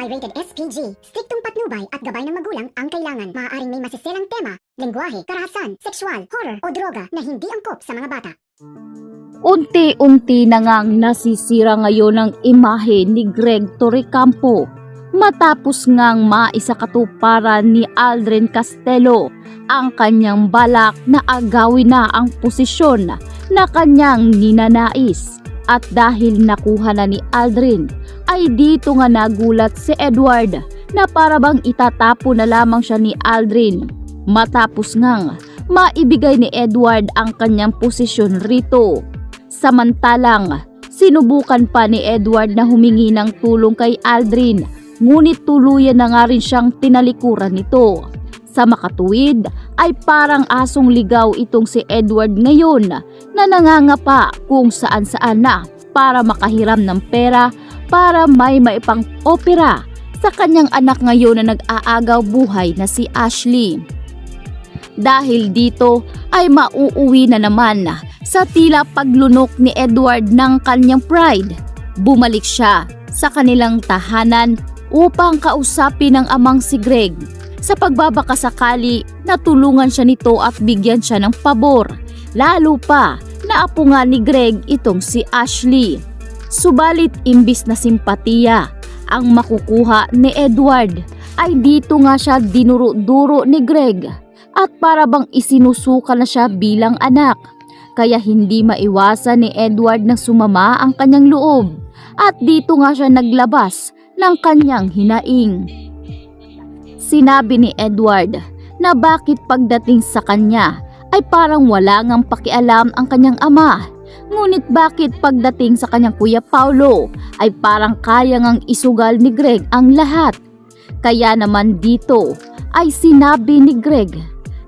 rated SPG. Striktong patnubay at gabay ng magulang ang kailangan. Maaaring may masiselang tema, lengguwahe, karahasan, sexual, horror o droga na hindi angkop sa mga bata. Unti-unti na ngang nasisira ngayon ang imahe ni Greg Torrecampo matapos ngang maisakatuparan ni Aldrin Castelo ang kanyang balak na agawin na ang posisyon na kanyang ninanais. At dahil nakuha na ni Aldrin, ay dito nga nagulat si Edward na para bang itatapo na lamang siya ni Aldrin matapos ngang maibigay ni Edward ang kanyang posisyon rito. Samantalang sinubukan pa ni Edward na humingi ng tulong kay Aldrin, ngunit tuluyan na nga rin siyang tinalikuran nito. Sa makatuwid ay parang asong ligaw itong si Edward ngayon na nangangapa kung saan-saan na para makahiram ng pera para may maipang opera sa kanyang anak ngayon na nag-aagaw buhay na si Ashley. Dahil dito ay mauuwi na naman sa tila paglunok ni Edward ng kanyang pride. Bumalik siya sa kanilang tahanan upang kausapin ng amang si Greg. Sa pagbabakasakali, natulungan siya nito at bigyan siya ng pabor. Lalo pa, naapo nga ni Greg itong si Ashley. Subalit imbis na simpatiya ang makukuha ni Edward, ay dito nga siya dinuro-duro ni Greg at para bang isinusuka na siya bilang anak. Kaya hindi maiwasan ni Edward na sumama ang kanyang loob at dito nga siya naglabas ng kanyang hinaing. Sinabi ni Edward na bakit pagdating sa kanya ay parang wala ngang pakialam ang kanyang ama. Ngunit bakit pagdating sa kanyang kuya Paulo ay parang kaya ngang isugal ni Greg ang lahat. Kaya naman dito ay sinabi ni Greg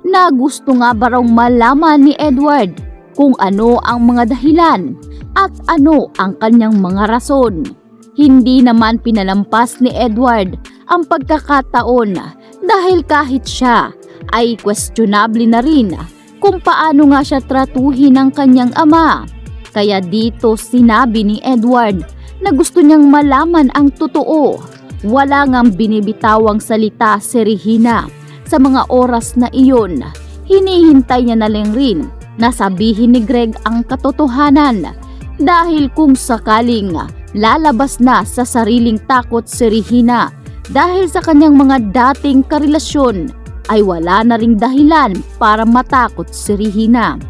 na gusto nga ba raw malaman ni Edward kung ano ang mga dahilan at ano ang kanyang mga rason. Hindi naman pinalampas ni Edward ang pagkakataon dahil kahit siya ay questionable na rin kung paano nga siya tratuhin ng kanyang ama. Kaya dito sinabi ni Edward na gusto niyang malaman ang totoo. Wala ngang binibitawang salita si Regina sa mga oras na iyon. Hinihintay niya na lang rin na sabihin ni Greg ang katotohanan dahil kung sakaling lalabas na sa sariling takot si Regina dahil sa kanyang mga dating karelasyon ay wala na ring dahilan para matakot si Regina.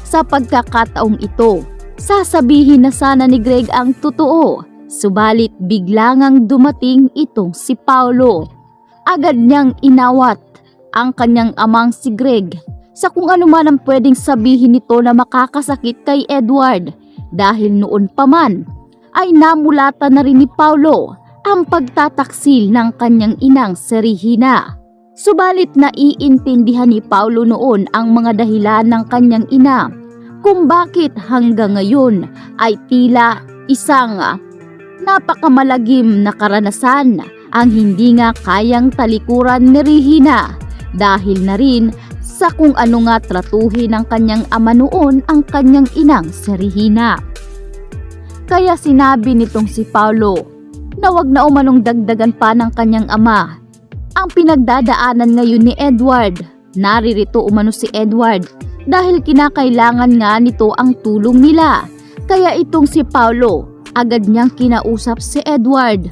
Sa pagkakataong ito, sasabihin na sana ni Greg ang totoo, subalit bigla ngang dumating itong si Paulo. Agad niyang inawat ang kanyang amang si Greg sa kung ano man ang pwedeng sabihin nito na makakasakit kay Edward dahil noon pa man ay namulatan na rin ni Paulo ang pagtataksil ng kanyang inang si Regina. Subalit naiintindihan ni Paulo noon ang mga dahilan ng kanyang ina kung bakit hanggang ngayon ay tila isang napakamalagim na karanasan ang hindi nga kayang talikuran ni Regina dahil na rin sa kung ano nga tratuhin ng kanyang ama noon ang kanyang inang si Regina. Kaya sinabi nitong si Paulo na wag na umanong dagdagan pa ng kanyang ama ang pinagdadaanan ngayon ni Edward. Naririto umano si Edward dahil kinakailangan nga nito ang tulong nila. Kaya itong si Paulo agad niyang kinausap si Edward.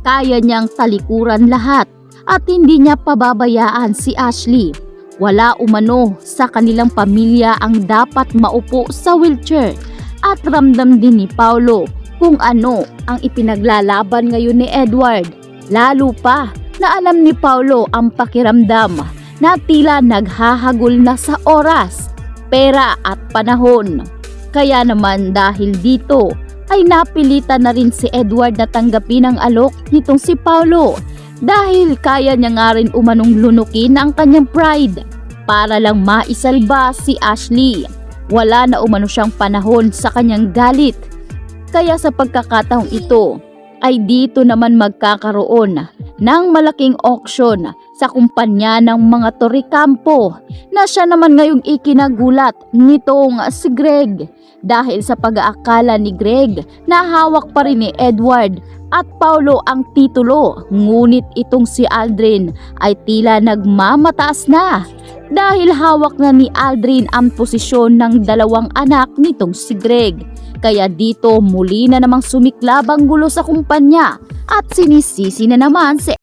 Kaya niyang talikuran lahat at hindi niya pababayaan si Ashley. Wala umano sa kanilang pamilya ang dapat maupo sa wheelchair at ramdam din ni Paulo kung ano ang ipinaglalaban ngayon ni Edward. Lalo pa na alam ni Paulo ang pakiramdam na tila naghahagul na sa oras, pera at panahon. Kaya naman dahil dito ay napilitan na rin si Edward na tanggapin ang alok nitong si Paulo dahil kaya niya nga rin umanong lunukin ang kanyang pride para lang maisalba si Ashley. Wala na umano siyang panahon sa kanyang galit. Kaya sa pagkakataong ito ay dito naman magkakaroon ng malaking auction sa kumpanya ng mga Torrecampo na siya naman ngayong ikinagulat nitong si Greg dahil sa pag-aakala ni Greg na hawak pa rin ni Edward at Paulo ang titulo, ngunit itong si Aldrin ay tila nagmamataas na dahil hawak na ni Aldrin ang posisyon ng dalawang anak nitong si Greg. Kaya dito muli na namang sumiklab ang gulo sa kumpanya at sinisisi na naman si